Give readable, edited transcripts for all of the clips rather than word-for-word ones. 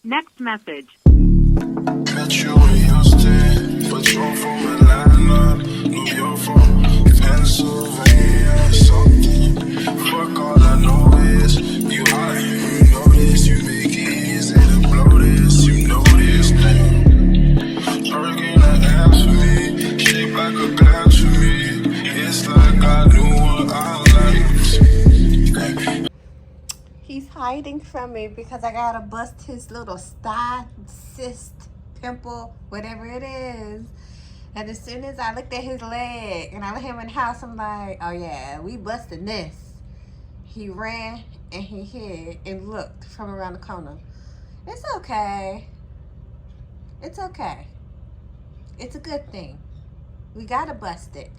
Next message. Met you in Houston, but you're from Atlanta, New York from Pennsylvania, something. Fuck, all I know is you hot and you know this. You make it easy to blow this, you know this thing. Hurricane that ass for me, shaped like a glass for me. It's like I knew what I liked. He's hiding from me because I gotta bust his little sty, cyst, pimple, whatever it is. And as soon as I looked at his leg and I let him in the house, I'm like, oh yeah, we busting this. He ran and he hid and looked from around the corner. It's okay. It's okay. It's a good thing. We gotta bust it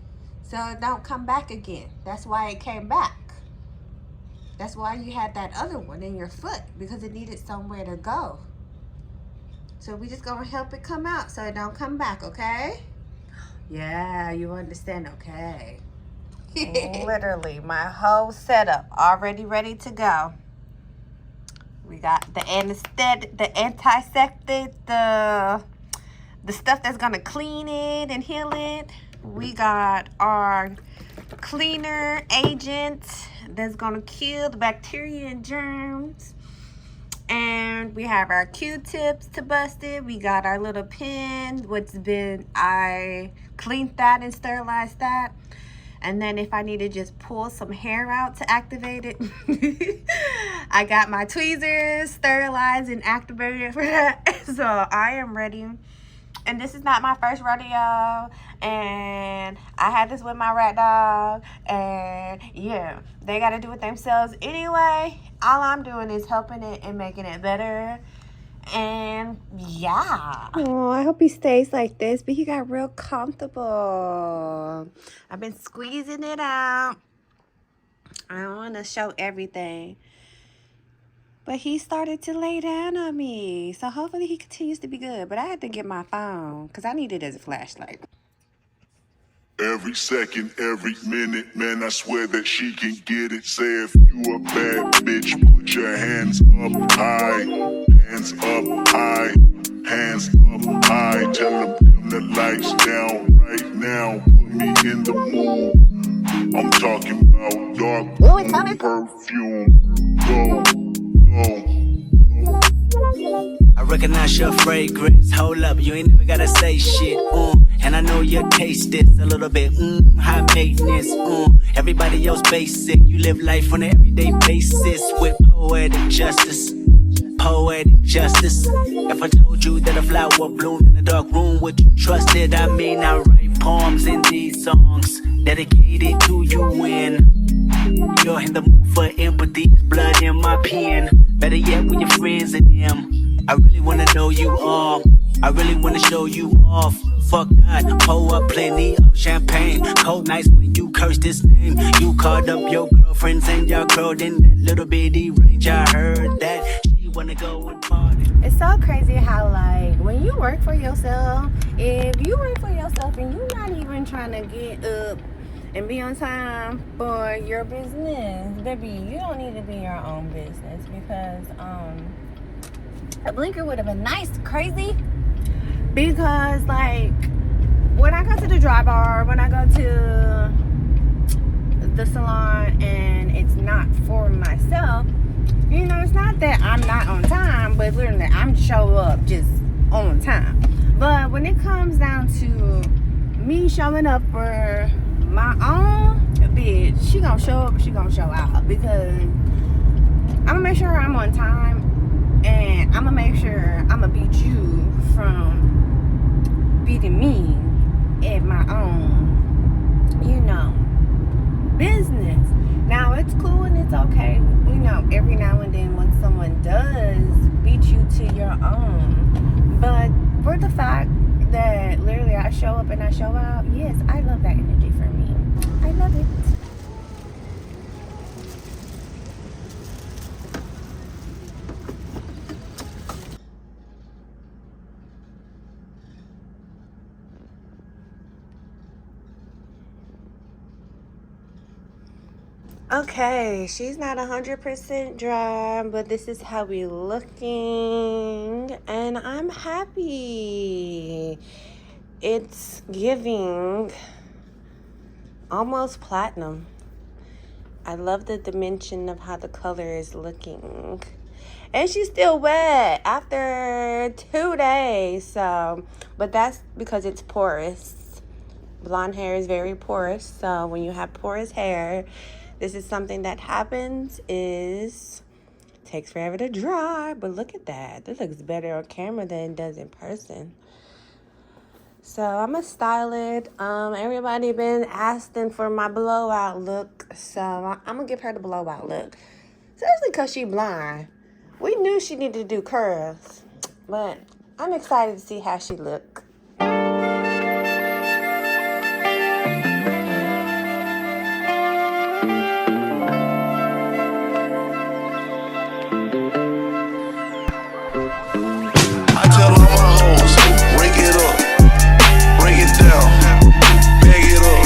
so it don't come back again. That's why it came back. That's why you had that other one in your foot, because it needed somewhere to go. So we just gonna help it come out so it don't come back, okay? Yeah, you understand, okay? Literally, my whole setup already ready to go. We got the anesthetic, the antiseptic, the stuff that's gonna clean it and heal it. We got our cleaner agent that's gonna kill the bacteria and germs. And we have our Q-tips to bust it. We got our little pen, I cleaned that and sterilized that. And then if I need to just pull some hair out to activate it, I got my tweezers sterilized and activated for that. So I am ready. And this is not my first rodeo, and I had this with my rat dog, and yeah, they got to do it themselves anyway. All I'm doing is helping it and making it better, and yeah. Oh, I hope he stays like this, but he got real comfortable. I've been squeezing it out. I don't want to show everything. But he started to lay down on me. So hopefully he continues to be good. But I had to get my phone because I need it as a flashlight. Every second, every minute, man, I swear that she can get it. Say if you a bad bitch, put your hands up high. Hands up high. Hands up high. Tell them dim the lights down right now. Put me in the mood. I'm talking about dark perfume. Go. I recognize your fragrance. Hold up, you ain't never gotta say shit. And I know your taste is a little bit high maintenance. Everybody else basic. You live life on an everyday basis with poetic justice. Poetic justice. If I told you that a flower bloomed in a dark room, would you trust it? I mean, I write poems in these songs dedicated to you when you're in the mood for empathy. It's blood in my pen. Better yet, with your friends and them. I really wanna know you all. I really wanna show you off. Fuck that, pour up plenty of champagne. Cold nights when you curse this name. You called up your girlfriends and y'all curled in that little bitty range. I heard that she wanna go and party. It's so crazy how, like, when you work for yourself, if you work for yourself and you're not even trying to get up and be on time for your business, baby, you don't need to be your own business, because a blinker would have been nice, crazy. Because, like, when I go to the dry bar, when I go to the salon and it's not for myself, you know, it's not that I'm not on time, but literally I'm show up just on time. But when it comes down to me showing up for my own bitch, she gonna show up, she gonna show out, because I'm gonna make sure I'm on time, and I'm gonna make sure I'm gonna beat you from beating me at my own, you know, business. Now, it's cool and it's okay, you know, every now and then when someone does beat you to your own. But for the fact that literally I show up and I show out, yes, I love that energy for me. I love it. Okay, she's not 100% dry, but this is how we looking. and I'm happy. It's giving almost platinum. I love the dimension of how the color is looking. And she's still wet after 2 days. So, but that's because it's porous. Blonde hair is very porous. So when you have porous hair, this is something that happens is takes forever to dry. But look at that. This looks better on camera than it does in person. So I'm gonna style it. Everybody been asking for my blowout look. So I'm gonna give her the blowout look. Especially because she blind. We knew she needed to do curls, but I'm excited to see how she look. I tell all my hoes, break it up, break it down, bag it up,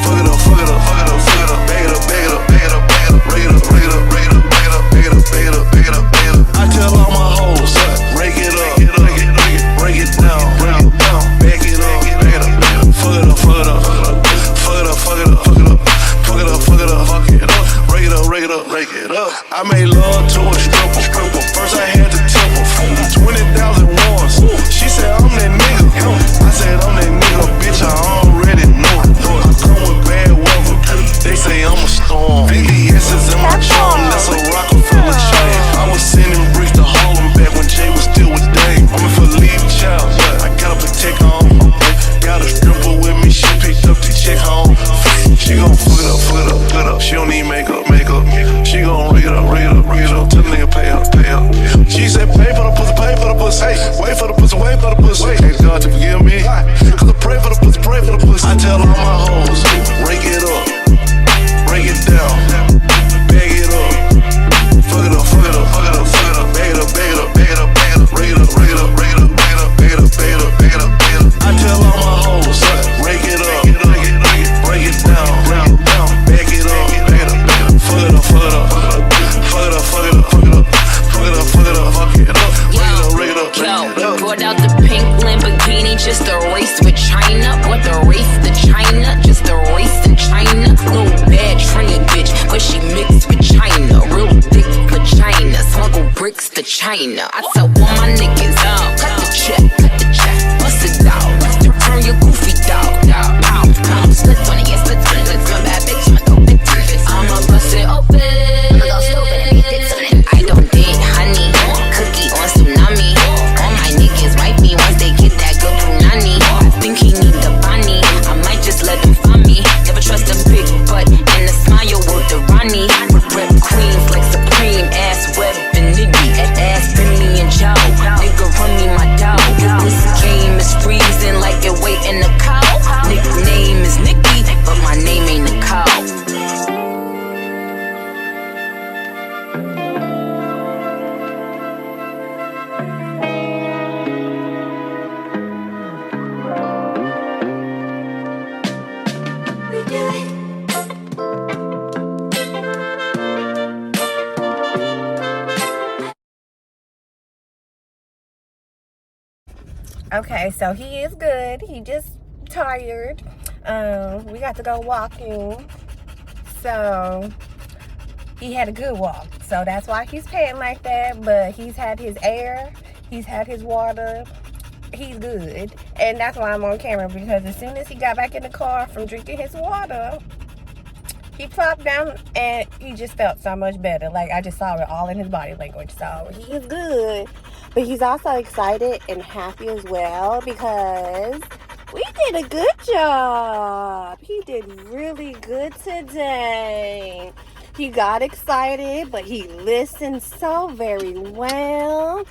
fuck it up, fuck it up, fuck it up, fuck it up, bag it up, bag it up, bag it up, bag it up, break it up, break it up, break it up, bag it up, bag it up, bag it up, bag it up, bag it up. I tell all my hoes, break it up, break it down, bag it up, bag it up, fuck it up, fuck it up, fuck it up, fuck it up, fuck it up, fuck it up, fuck it up, fuck it up, break it up, break it up, break it up. I made love to a stripper, first I had to tip her, 20,000 ones. She said I'm that nigga, I said I'm that nigga, bitch. I already know it. I come with bad weather, they say I'm a storm. VVS is in my charm, that's a Rockefeller chain. I was sending bricks to Harlem back when Jay was still with Dave. I'm in for leave child, I got up and take home. Got a stripper with me, she picked up the check home. She gon' fuck it up, fuck it up, fuck it up. She don't need makeup, makeup. She gon' rig it up, rig it up, rig it up. Tell the nigga pay up, pay up. She said pay for the pussy, pay for the pussy. Hey, wait for the pussy, wait for the pussy. Ask God to forgive me, cause I pray for the pussy, pray for the pussy. I tell all my hoes, break it up, break it down, bag it up, fuck it up, fuck it up, fuck it up, fuck it up, bag it up, bag it up, bag it up, bag it up, rig it up, rig it up, rig it up, bag it up, bag it up, bag it up, bag it up, bag it up. I tell all my hoes, break it up, break it down, bag it up, bag it up, fuck it up, fuck it up, fuck it up, fuck it up, fuck it up, fuck it up, fuck it up, fuck it up, rig it up, rig it up, yo, brought out the pink Lamborghini just a race with China. What the race to China? Just a race to China. Little bad train bitch, but she mixed with China. Real thick vagina, smuggle bricks to China. I tell all my niggas, cut the check, bust it out. Turn your goofy dog, pow, pow, slits on it, yeah, slits on it. Let's go bad bitch, I'ma go big to it. I'ma bust it open, I'ma go stupid and get dicks on it. I don't date honey, cookie on tsunami. All my niggas wipe me once they get that good punani. I think he need the bunny, I might just let him find me. Never trust a big butt and a smile with the Ronnie. Rep queens like Supreme, ass web and nitty, ass Benny and Joe. Nigga run me my dog. This game is freezing like it wait in the cow. Nickname is Nicky, but my name ain't a cow. Okay, so he is good. He just tired. We got to go walking. So he had a good walk. So that's why he's paying like that. But he's had his air. He's had his water. He's good. And that's why I'm on camera, because as soon as he got back in the car from drinking his water, he plopped down and he just felt so much better. Like, I just saw it all in his body language. So he is good. But he's also excited and happy as well, because we did a good job. He did really good today. He got excited, but he listened so very well.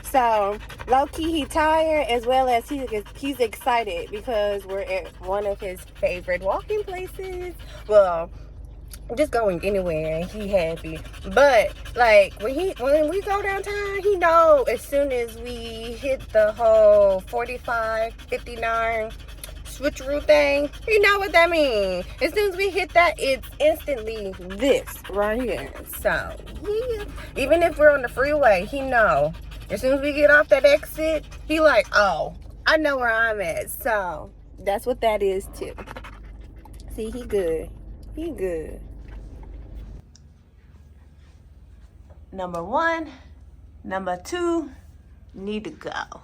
So low-key he tired, as well as he's excited because we're at one of his favorite walking places. Well, just going anywhere, he happy. But like when we go downtown, he know as soon as we hit the whole 45, 59 switcheroo thing, he know what that means. As soon as we hit that, it's instantly this right here. So yeah, even if we're on the freeway, he know As soon as we get off that exit, he like, oh, I know where I'm at. So that's what that is too. See, he good. He good. Number one, number two, need to go.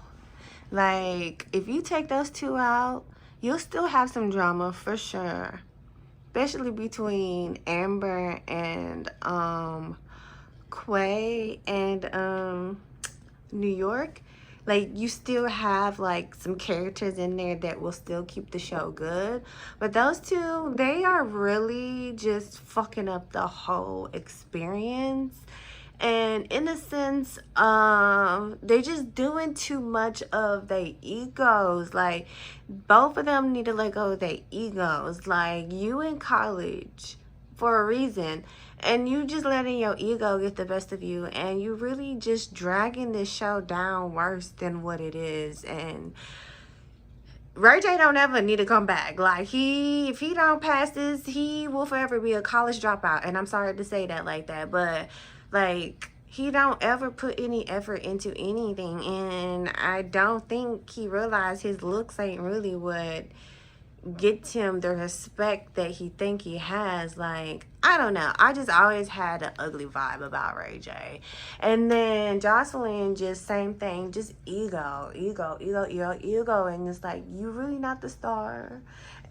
Like, if you take those two out, you'll still have some drama for sure. Especially between Amber and Quay and New York. Like, you still have like some characters in there that will still keep the show good. But those two, they are really just fucking up the whole experience. And in a sense, they're just doing too much of their egos. Like, both of them need to let go of their egos. Like, you in college for a reason, and you just letting your ego get the best of you, and you really just dragging this show down worse than what it is. And Ray J don't ever need to come back. Like, if he don't pass this, he will forever be a college dropout. And I'm sorry to say that like that, but like, he don't ever put any effort into anything. And I don't think he realized his looks ain't really what gets him the respect that he think he has. Like, I don't know. I just always had an ugly vibe about Ray J. And then Jocelyn, just same thing, just ego. And it's like, you really not the star.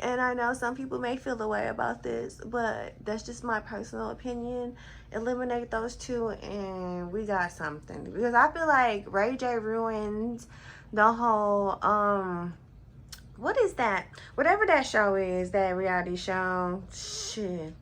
And I know some people may feel the way about this, but that's just my personal opinion. Eliminate those two and we got something. Because I feel like Ray J ruined the whole what is that? Whatever that show is, that reality show. Shit.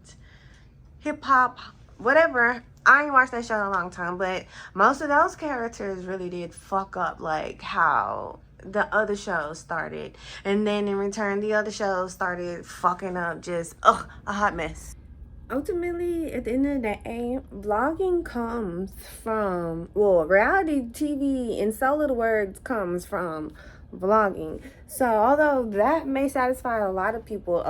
Hip hop, whatever. I ain't watched that show in a long time, but most of those characters really did fuck up like how the other shows started. And then in return, the other shows started fucking up, just a hot mess. Ultimately, at the end of the day, vlogging comes from, well, reality TV in so little words comes from vlogging. So although that may satisfy a lot of people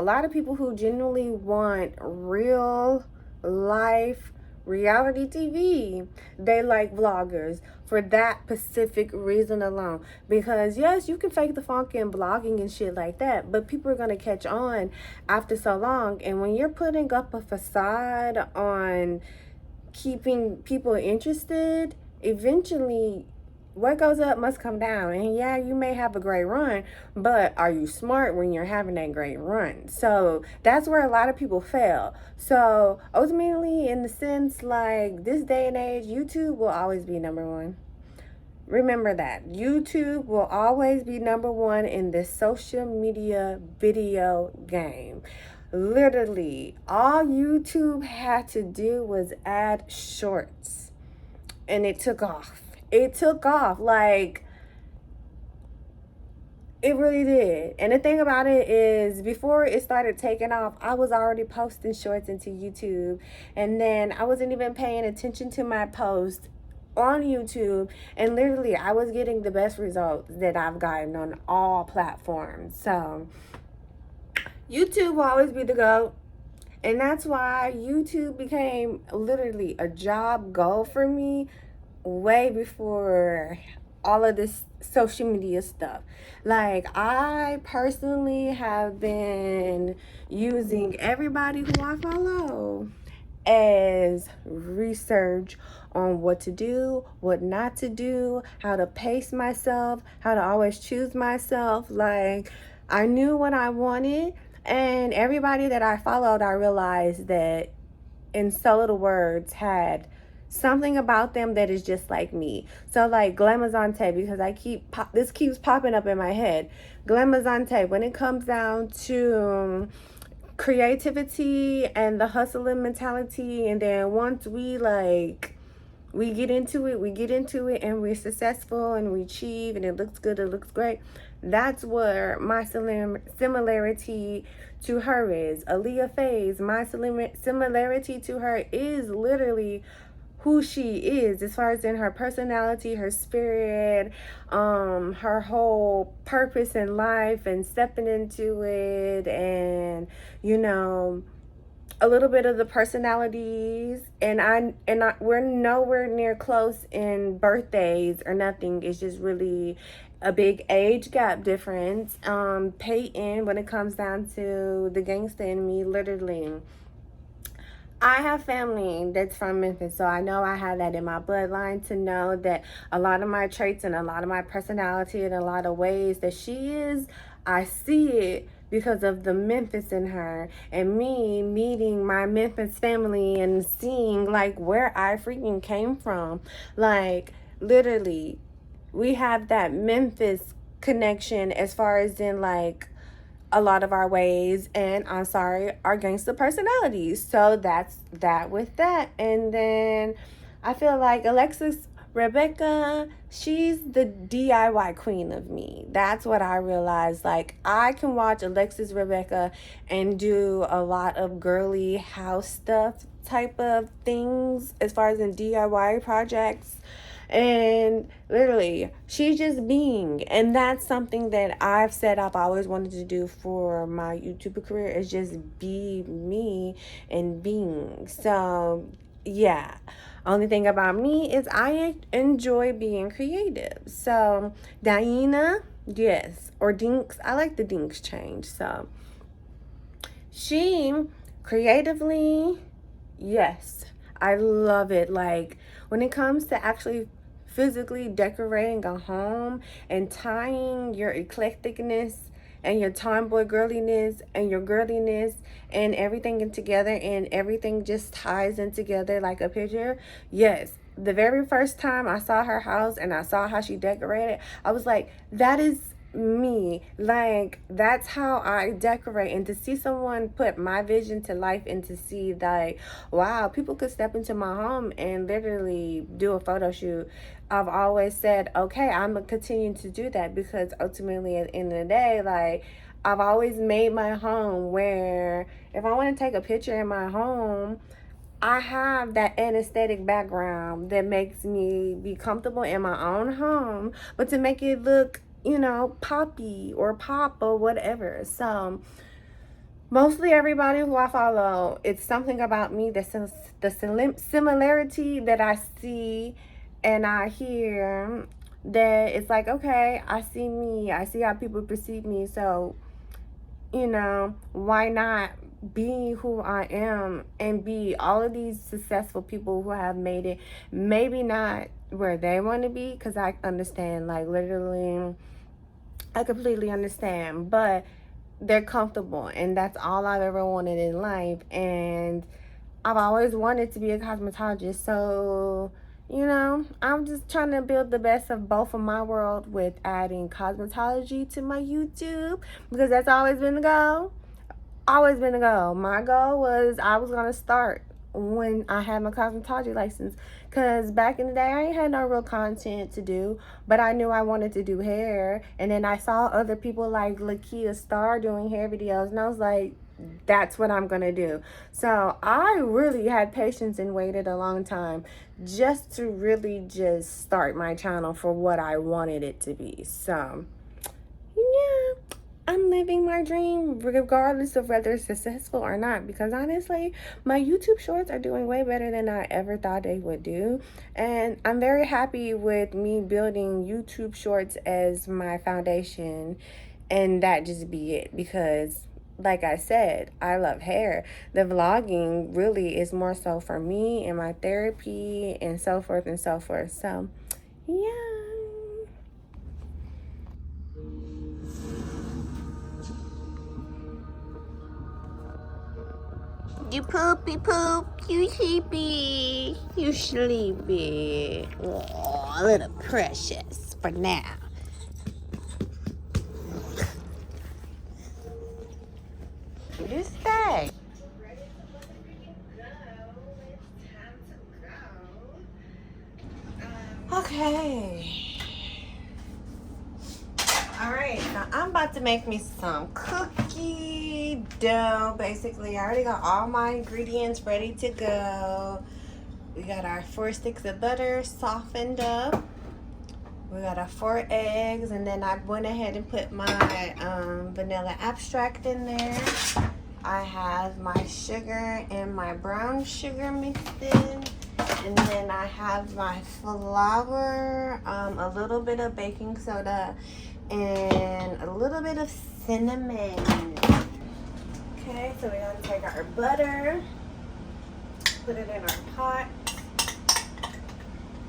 who genuinely want real life reality TV, they like vloggers for that specific reason alone. Because yes, you can fake the funk in vlogging and shit like that, but people are gonna catch on after so long. And when you're putting up a facade on keeping people interested, eventually what goes up must come down. And yeah, you may have a great run, but are you smart when you're having that great run? So that's where a lot of people fail. So ultimately, in the sense, like, this day and age, YouTube will always be number one. Remember that. YouTube will always be number one in this social media video game. Literally, all YouTube had to do was add shorts, and it took off. It took off. Like, it really did. And the thing about it is, before it started taking off, I was already posting shorts into YouTube. And then I wasn't even paying attention to my post on YouTube. And literally, I was getting the best results that I've gotten on all platforms. So YouTube will always be the GOAT. And that's why YouTube became literally a job goal for me way before all of this social media stuff. Like, I personally have been using everybody who I follow as research on what to do, what not to do, how to pace myself, how to always choose myself. Like, I knew what I wanted, and everybody that I followed, I realized that in so little words had something about them that is just like me. So like Glamazante, because this keeps popping up in my head. Glamazante, when it comes down to creativity and the hustling mentality, and then once we get into it and we're successful and we achieve and it looks good, it looks great. That's where my similarity to her is. Aaliyah Faze, my similarity to her is literally who she is, as far as in her personality, her spirit, her whole purpose in life and stepping into it, and, you know, a little bit of the personalities, and we're nowhere near close in birthdays or nothing. It's just really a big age gap difference. Peyton, when it comes down to the gangster in me, literally, I have family that's from Memphis, so I know I have that in my bloodline, to know that a lot of my traits and a lot of my personality and a lot of ways that she is, I see it because of the Memphis in her, and me meeting my Memphis family and seeing like where I freaking came from. Like, literally, we have that Memphis connection as far as in like a lot of our ways, and I'm sorry, our gangster personalities. So that's that with that. And then I feel like Alexis Rebecca, she's the DIY queen of me. That's what I realized. Like, I can watch Alexis Rebecca and do a lot of girly house stuff type of things as far as in DIY projects. And literally, she's just being. And that's something that I've said I've always wanted to do for my YouTuber career, is just be me and being. So, yeah. Only thing about me is I enjoy being creative. So, Diana, yes. Or Dinks. I like the Dinks change. So, she creatively, yes. I love it. Like, when it comes to actually physically decorating a home and tying your eclecticness and your tomboy girliness and your girliness and everything in together, and everything just ties in together like a picture. Yes, the very first time I saw her house and I saw how she decorated, I was like, that is me. Like, that's how I decorate. And to see someone put my vision to life, and to see like, wow, people could step into my home and literally do a photo shoot, I've always said, okay, I'm gonna continue to do that, because ultimately at the end of the day, like, I've always made my home where if I want to take a picture in my home, I have that aesthetic background that makes me be comfortable in my own home, but to make it look, you know, poppy or pop or whatever. So mostly everybody who I follow, it's something about me that's the similarity that I see and I hear, that it's like, okay, I see me, I see how people perceive me. So, you know, why not be who I am and be all of these successful people who have made it, maybe not where they want to be, because I understand, like, literally, I completely understand, but they're comfortable, and that's all I've ever wanted in life. And I've always wanted to be a cosmetologist, so, you know, I'm just trying to build the best of both of my world with adding cosmetology to my YouTube, because that's always been the goal. Always been the goal. My goal was I was going to start when I had my cosmetology license, because back in the day I ain't had no real content to do, but I knew I wanted to do hair. And then I saw other people like Lakia Star doing hair videos, and I was like, that's what I'm gonna do. So I really had patience and waited a long time just to really just start my channel for what I wanted it to be. So yeah, I'm living my dream regardless of whether it's successful or not, because honestly, my YouTube shorts are doing way better than I ever thought they would do. And I'm very happy with me building YouTube shorts as my foundation, and that just be it, because like I said, I love hair. The vlogging really is more so for me and my therapy and so forth and so forth. So yeah. You poopy poop, you sleepy, you sleepy. Oh, little precious for now. You stay. Okay. Alright, now I'm about to make me some cookie dough. Basically, I already got all my ingredients ready to go. We got our 4 sticks of butter softened up. We got our 4 eggs, and then I went ahead and put my vanilla abstract in there. I have my sugar and my brown sugar mixed in. And then I have my flour, a little bit of baking soda, and a little bit of cinnamon. Okay, so we're gonna take our butter, put it in our pot.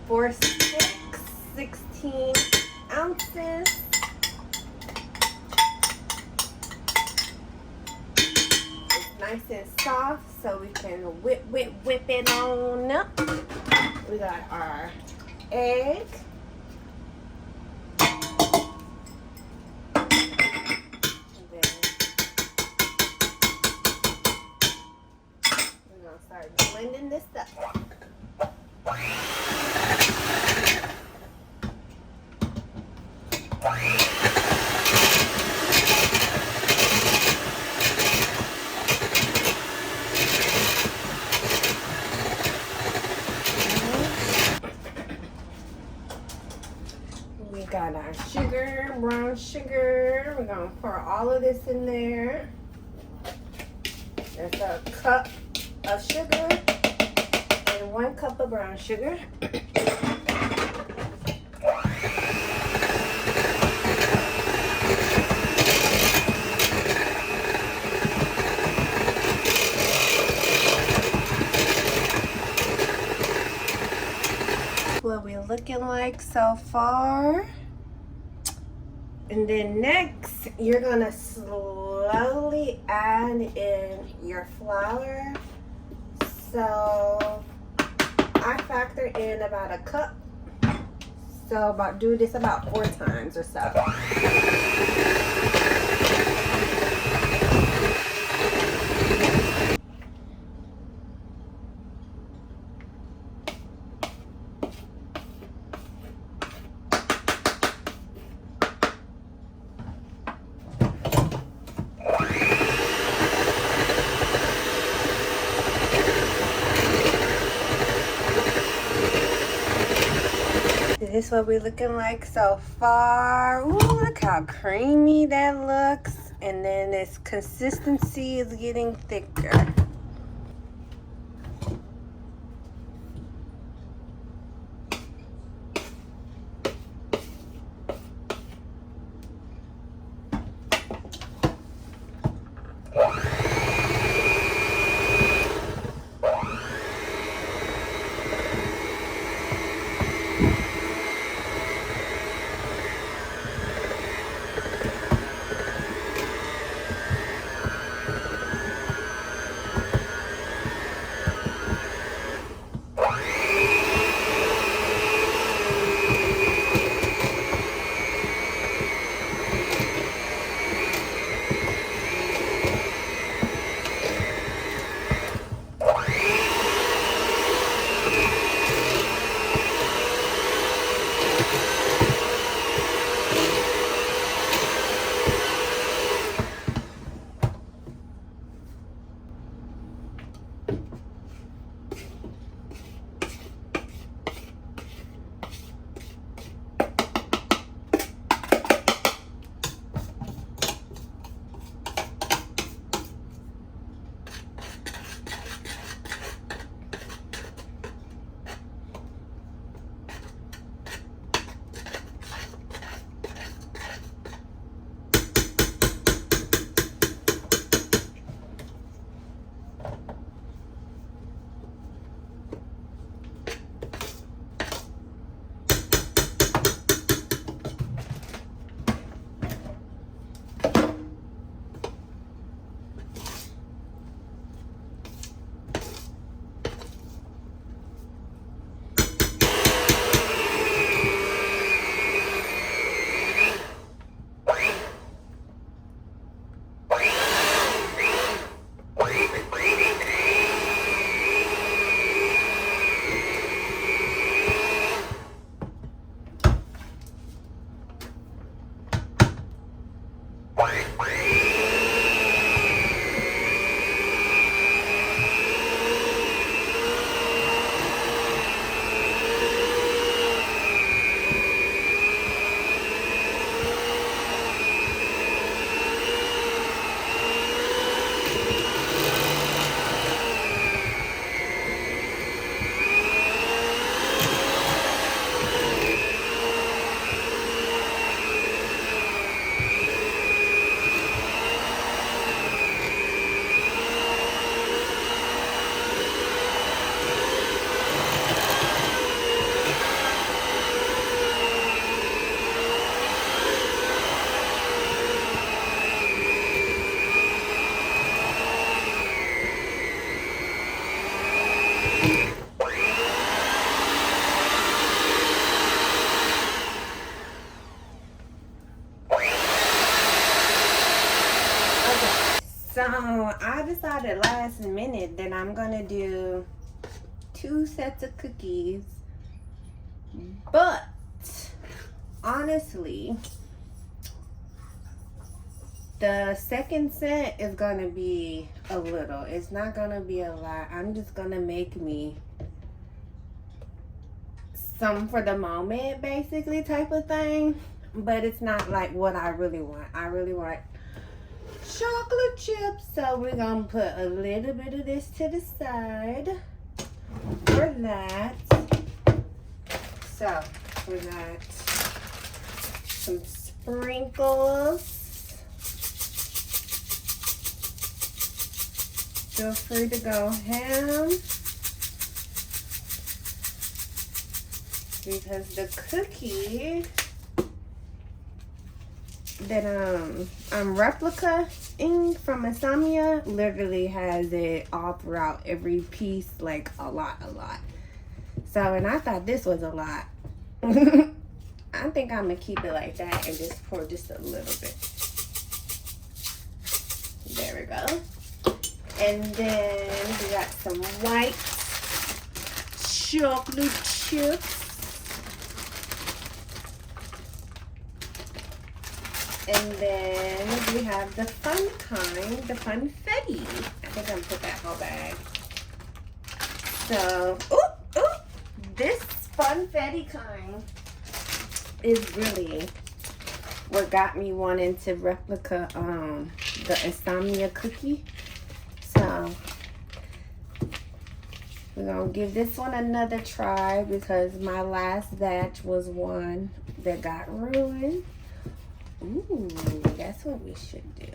4 sticks, 16 ounces. It's nice and soft, so we can whip it on up. We got our egg. Start blending this up. We got our sugar, brown sugar. We're gonna pour all of this in there. There's a cup of sugar and 1 cup of brown sugar. What we're looking like so far. And then next, you're gonna slowly add in your flour. So I factor in about a cup. So do this about 4 times or so. This is what we're looking like so far. Ooh, look how creamy that looks. And then its consistency is getting thicker. So I decided last minute that I'm gonna do 2 sets of cookies, but honestly, the second set is gonna be a little. It's not gonna be a lot. I'm just gonna make me some for the moment, basically, type of thing. But it's not like what I really want. I really want chocolate chips. So we're gonna put a little bit of this to the side for that. So we got some sprinkles. Feel free to go ham, because the cookie that I'm replicating from Insomnia literally has it all throughout every piece, like a lot. So, and I thought this was a lot. I think I'm gonna keep it like that and just pour just a little bit. There we go. And then we got some white chocolate chips. And then we have the fun kind, the funfetti. I think I'm gonna put that whole bag. So, this funfetti kind is really what got me wanting to replica the Insomnia cookie. So we're gonna give this one another try because my last batch was one that got ruined. Ooh, that's what we should do.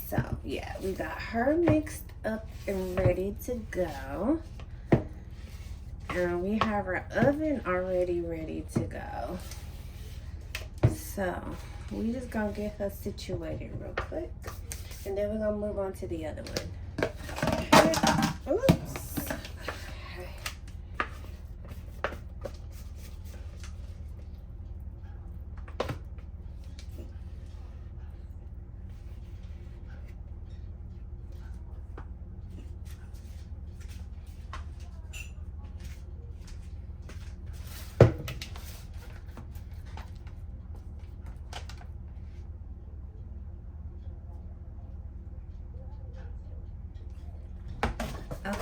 So yeah, we got her mixed up and ready to go. And we have our oven already ready to go. So we just gonna get her situated real quick. And then we're gonna move on to the other one. Oops.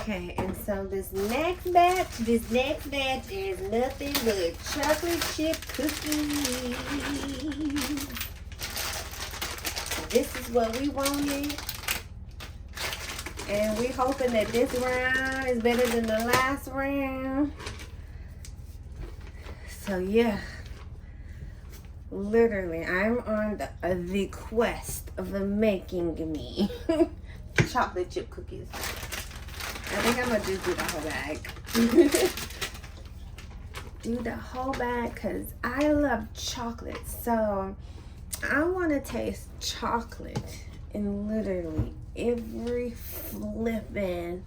Okay, and so this next batch is nothing but chocolate chip cookies. This is what we wanted. And we hoping that this round is better than the last round. So yeah, literally, I'm on the quest of making me chocolate chip cookies. I think I'm gonna just do the whole bag. Do the whole bag because I love chocolate. So I want to taste chocolate in literally every flippin'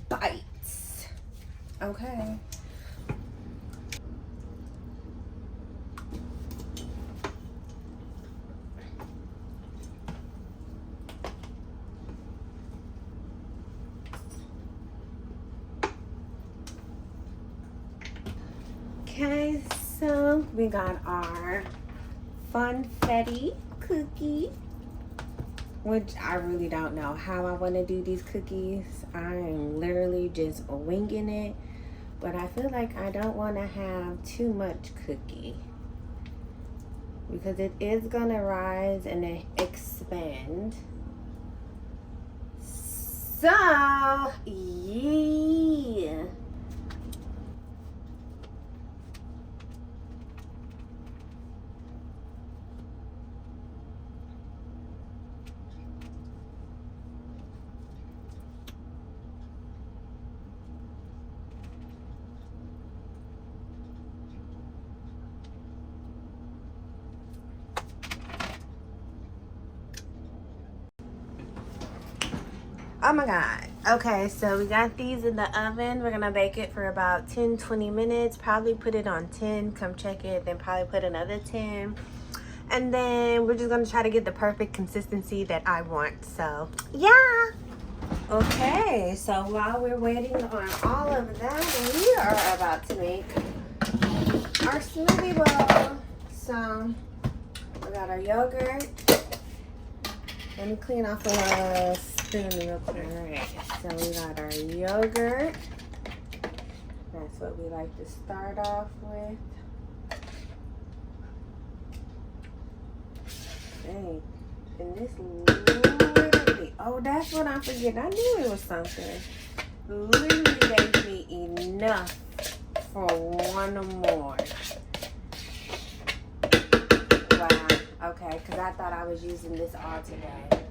bite. Okay. Okay, so we got our funfetti cookie, which I really don't know how I want to do these cookies. I'm literally just winging it, but I feel like I don't want to have too much cookie because it is gonna rise and then expand. So yeah. Oh my god. Okay, so we got these in the oven. We're gonna bake it for about 10-20 minutes. Probably put it on 10, come check it, then probably put another 10. And then we're just gonna try to get the perfect consistency that I want. So yeah. Okay, so while we're waiting on all of that, we are about to make our smoothie bowl. So we got our yogurt. Let me clean off the spoon real quick. Alright, so we got our yogurt. That's what we like to start off with. Dang. And this literally, oh, that's what I'm forgetting. I knew it was something. Literally gave me enough for one more. Wow. Okay, because I thought I was using this all today.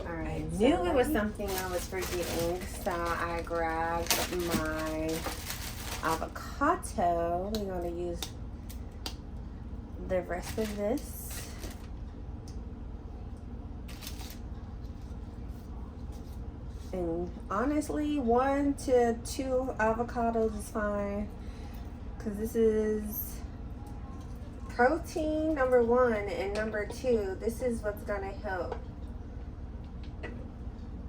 Alright, I knew it was something I was forgetting. So I grabbed my avocado. We're going to use the rest of this. And honestly, 1 to 2 avocados is fine. Because this is protein, number 1, and number 2, this is what's gonna help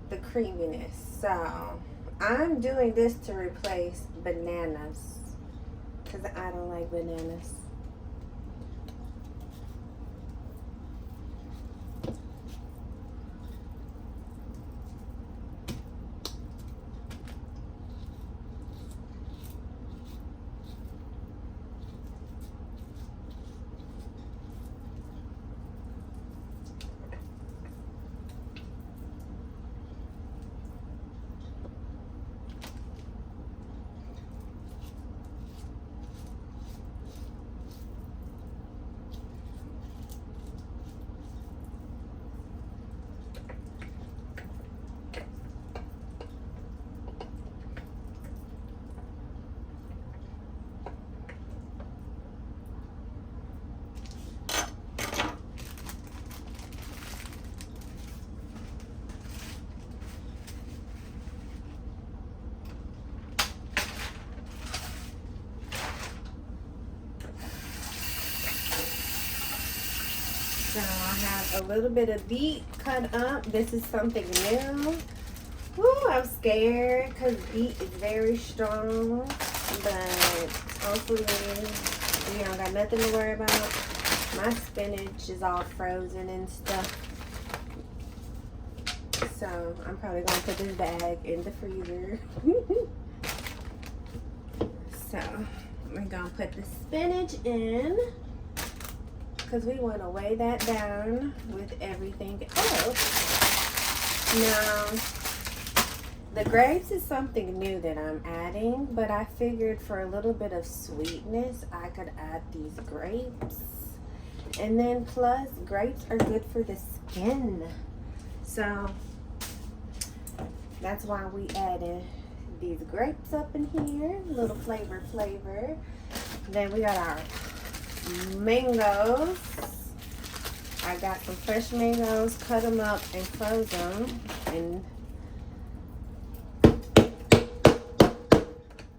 the creaminess. So I'm doing this to replace bananas because I don't like bananas. So I have a little bit of beet cut up. This is something new. Woo, I'm scared because beet is very strong. But hopefully we don't got nothing to worry about. My spinach is all frozen and stuff. So I'm probably going to put this bag in the freezer. So we're going to put the spinach in, because we want to weigh that down with everything else. Now, the grapes is something new that I'm adding, but I figured for a little bit of sweetness, I could add these grapes. And then plus, grapes are good for the skin. So, that's why we added these grapes up in here. A little flavor. Then we got our mangoes. I got some fresh mangoes, cut them up and froze them, and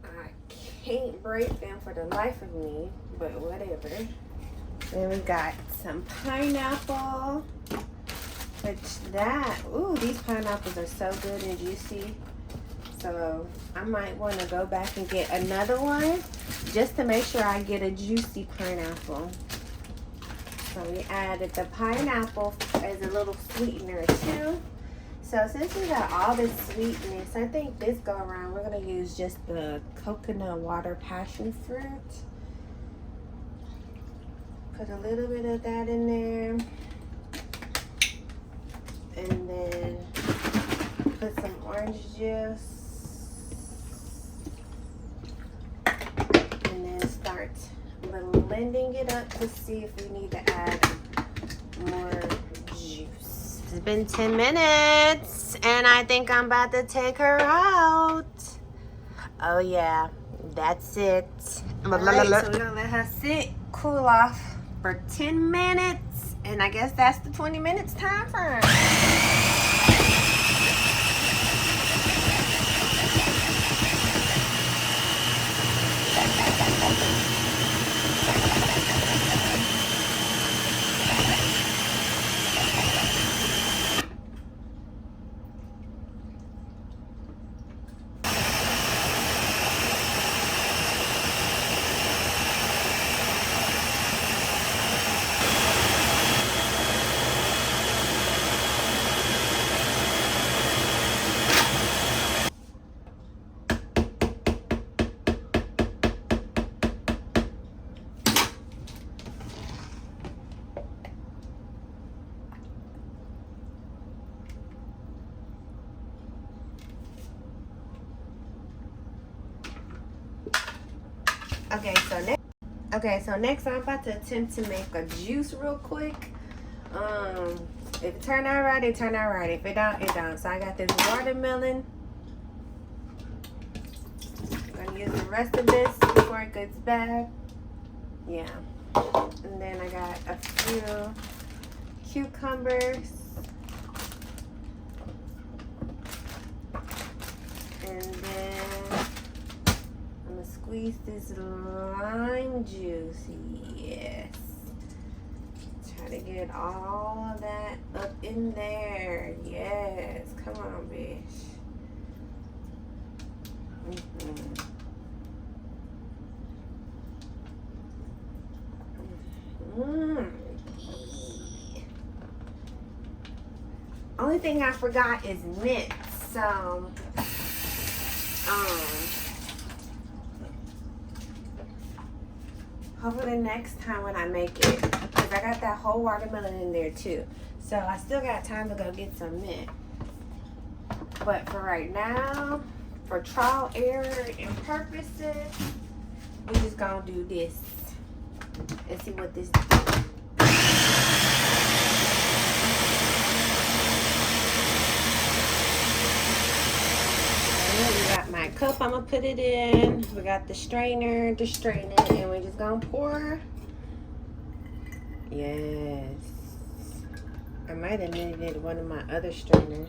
I can't break them for the life of me, but whatever. Then we got some pineapple, ooh, these pineapples are so good and juicy. So I might want to go back and get another one just to make sure I get a juicy pineapple. So we added the pineapple as a little sweetener too. So since we got all this sweetness, I think this go around we're going to use just the coconut water passion fruit. Put a little bit of that in there. And then put some orange juice. And then start blending it up to see if we need to add more juice. It's been 10 minutes and I think I'm about to take her out. Oh yeah, that's it. Alright, so we're gonna let her sit, cool off for 10 minutes. And I guess that's the 20 minutes time frame. So next I'm about to attempt to make a juice real quick. If it turn out right, it turn out right. If it don't, it don't. So I got this watermelon. I'm gonna use the rest of this before it gets bad. Yeah. And then I got a few cucumbers. And then I'm gonna squeeze this lime juice. Yes. Try to get all of that up in there. Yes. Come on, bitch. Only thing I forgot is mint. So, hopefully next time when I make it, because I got that whole watermelon in there too. So I still got time to go get some mint. But for right now, for trial, error, and purposes, we just gonna do this and see what this does. We got my cup, I'm gonna put it in. We got the strainer to strain it, and we're just gonna pour. Yes. I might have needed one of my other strainers.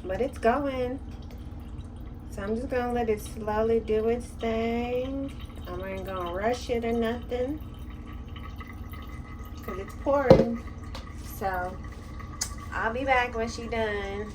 But it's going. So I'm just gonna let it slowly do its thing. I ain't gonna rush it or nothing, because it's pouring. So I'll be back when she's done.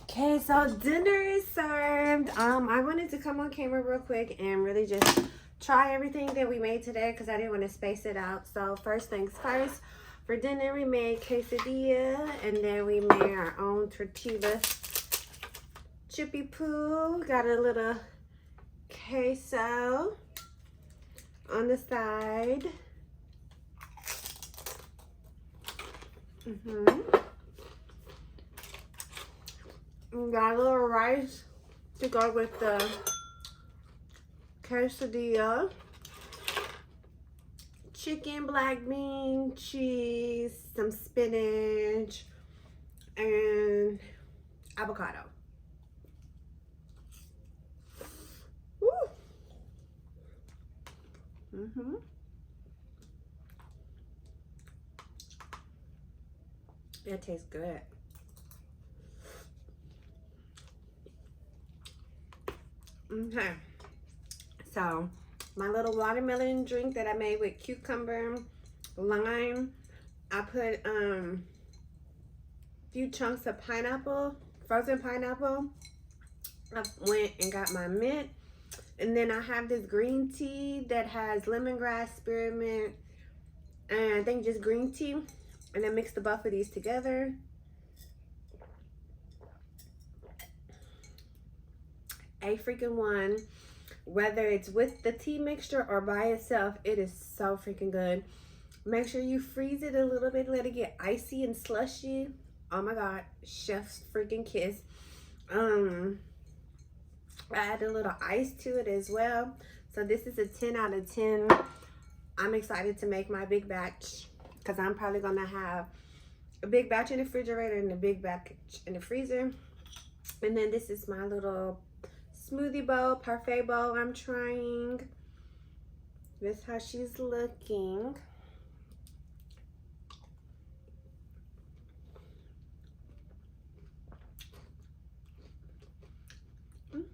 Okay, so dinner is served. I wanted to come on camera real quick and really just try everything that we made today because I didn't want to space it out. So first things first, for dinner we made quesadilla, and then we made our own tortilla chippy poo. Got a little queso on the side. Got a little rice to go with the quesadilla. Chicken, black bean, cheese, some spinach, and avocado. Woo. It tastes good. Okay, so my little watermelon drink that I made with cucumber, lime, I put a few chunks of pineapple, frozen pineapple. I went and got my mint, and then I have this green tea that has lemongrass, spearmint, and I think just green tea, and I mixed the both of these together. A freaking one. Whether it's with the tea mixture or by itself, it is so freaking good. Make sure you freeze it a little bit, let it get icy and slushy. Oh my god, chef's freaking kiss. I add a little ice to it as well. So this is a 10 out of 10. I'm excited to make my big batch because I'm probably gonna have a big batch in the refrigerator and a big batch in the freezer. And then this is my little smoothie bowl, parfait bowl I'm trying. This is how she's looking.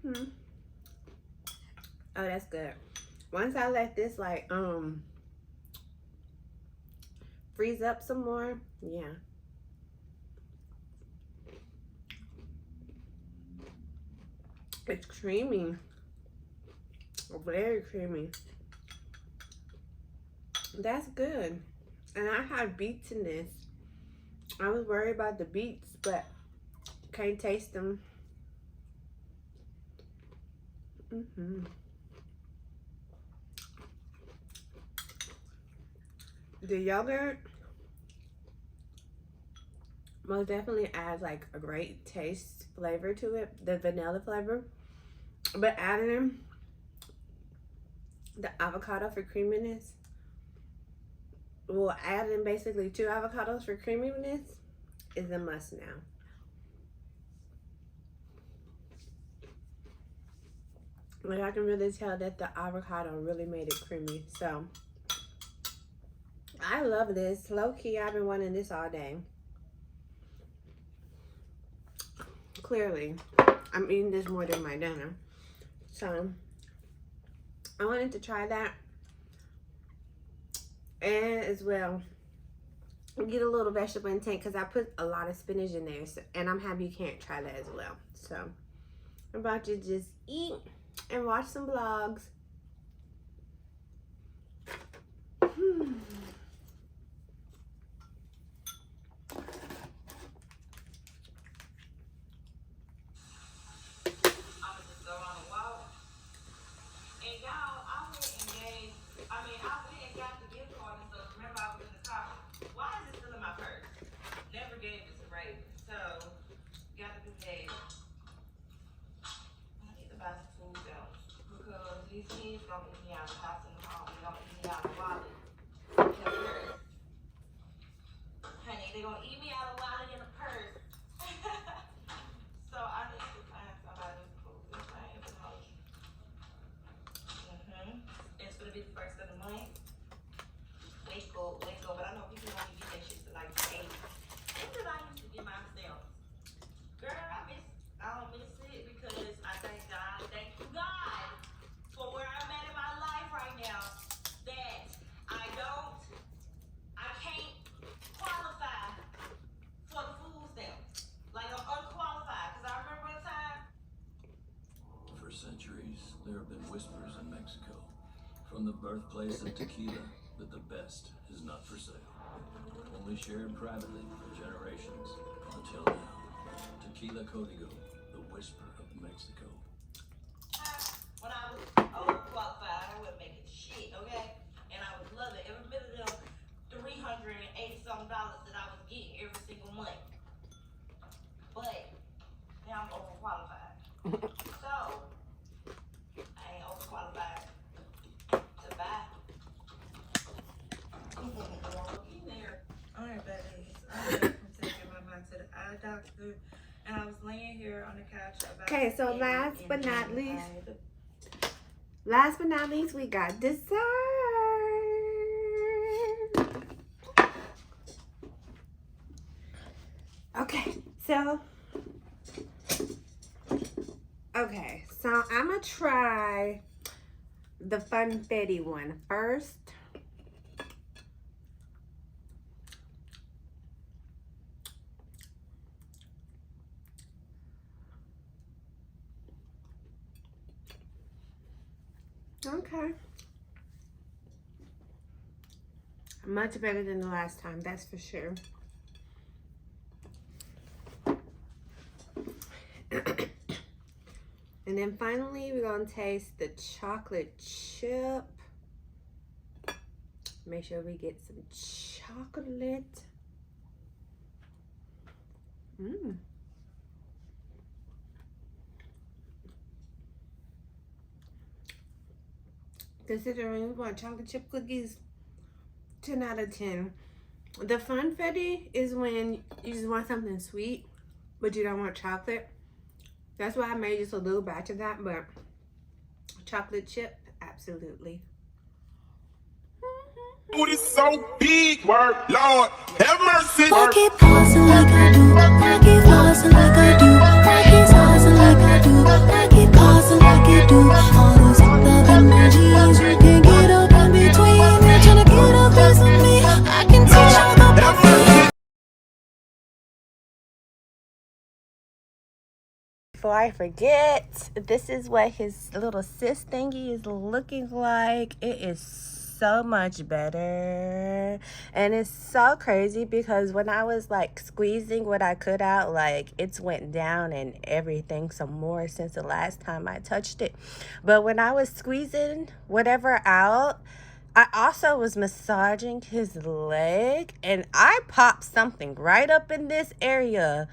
Oh, that's good. Once I let this like freeze up some more, yeah. It's creamy, very creamy. That's good. And I had beets in this. I was worried about the beets, but can't taste them. The yogurt most definitely adds like a great taste flavor to it, the vanilla flavor. But adding the avocado for creaminess, well, adding basically 2 avocados for creaminess is a must now. Like, I can really tell that the avocado really made it creamy. So I love this. Low key, I've been wanting this all day. Clearly, I'm eating this more than my dinner. So I wanted to try that. And as well, get a little vegetable intake because I put a lot of spinach in there. So, and I'm happy you can't try that as well. So I'm about to just eat and watch some vlogs. There have been whispers in Mexico from the birthplace of tequila that the best is not for sale. Only shared privately for generations until now. Tequila Código, the whisper of Mexico. When I was overqualified, I wasn't making shit, okay? And I was loving every bit of them $380-something that I was getting every single month. But now I'm overqualified. So I ain't overqualified to buy. Alright, buddies. I'm taking my mom to the eye doctor. And I was laying here on the couch about. Okay, so last but not least, we got dessert. Okay, so I'm gonna try the funfetti one first. Okay. Much better than the last time, that's for sure. And then finally, we're gonna taste the chocolate chip. Make sure we get some chocolate. Considering we want chocolate chip cookies, 10 out of 10. The funfetti is when you just want something sweet, but you don't want chocolate. That's why I made just a little batch of that, but chocolate chip, absolutely. Booty so big, word, Lord, have mercy. I keep pausing like I do. I keep pausing like I do. I keep pausing like I do. I keep pausing like you do. All those love emojis, you can get up in between. You're trying to get a piece of me. I can teach you the perfect. Before I forget, this is what his little sis thingy is looking like. It is so much better. And it's so crazy because when I was like squeezing what I could out, like it's went down and everything some more since the last time I touched it. But when I was squeezing whatever out, I also was massaging his leg and I popped something right up in this area.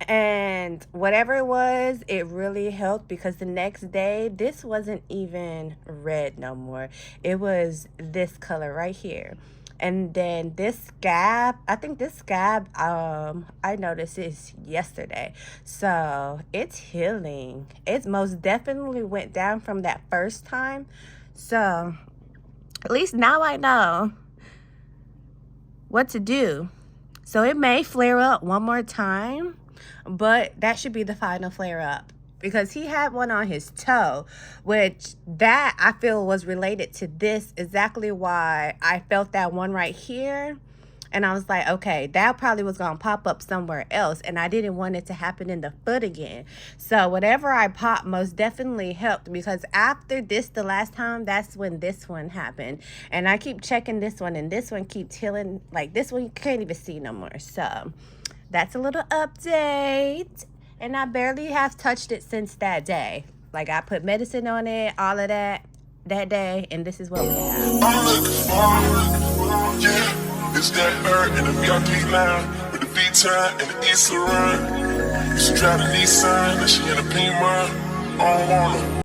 And whatever it was, it really helped because the next day, this wasn't even red no more. It was this color right here. And then this scab, I think this scab, I noticed this yesterday. So it's healing. It most definitely went down from that first time. So at least now I know what to do. So it may flare up one more time, but that should be the final flare up because he had one on his toe, which that I feel was related to this, exactly why I felt that one right here. And I was like, okay, that probably was going to pop up somewhere else. And I didn't want it to happen in the foot again. So whatever I popped most definitely helped because after this, the last time, that's when this one happened. And I keep checking this one and this one keeps healing. Like this one, you can't even see no more. So that's a little update. And I barely have touched it since that day. Like I put medicine on it, all of that day. And this is what we have. I'm looking for, yeah. It's that bird in the VIP line with the V-time and the East run. Used to drive the Nissan, and she in a Pima. I don't want her.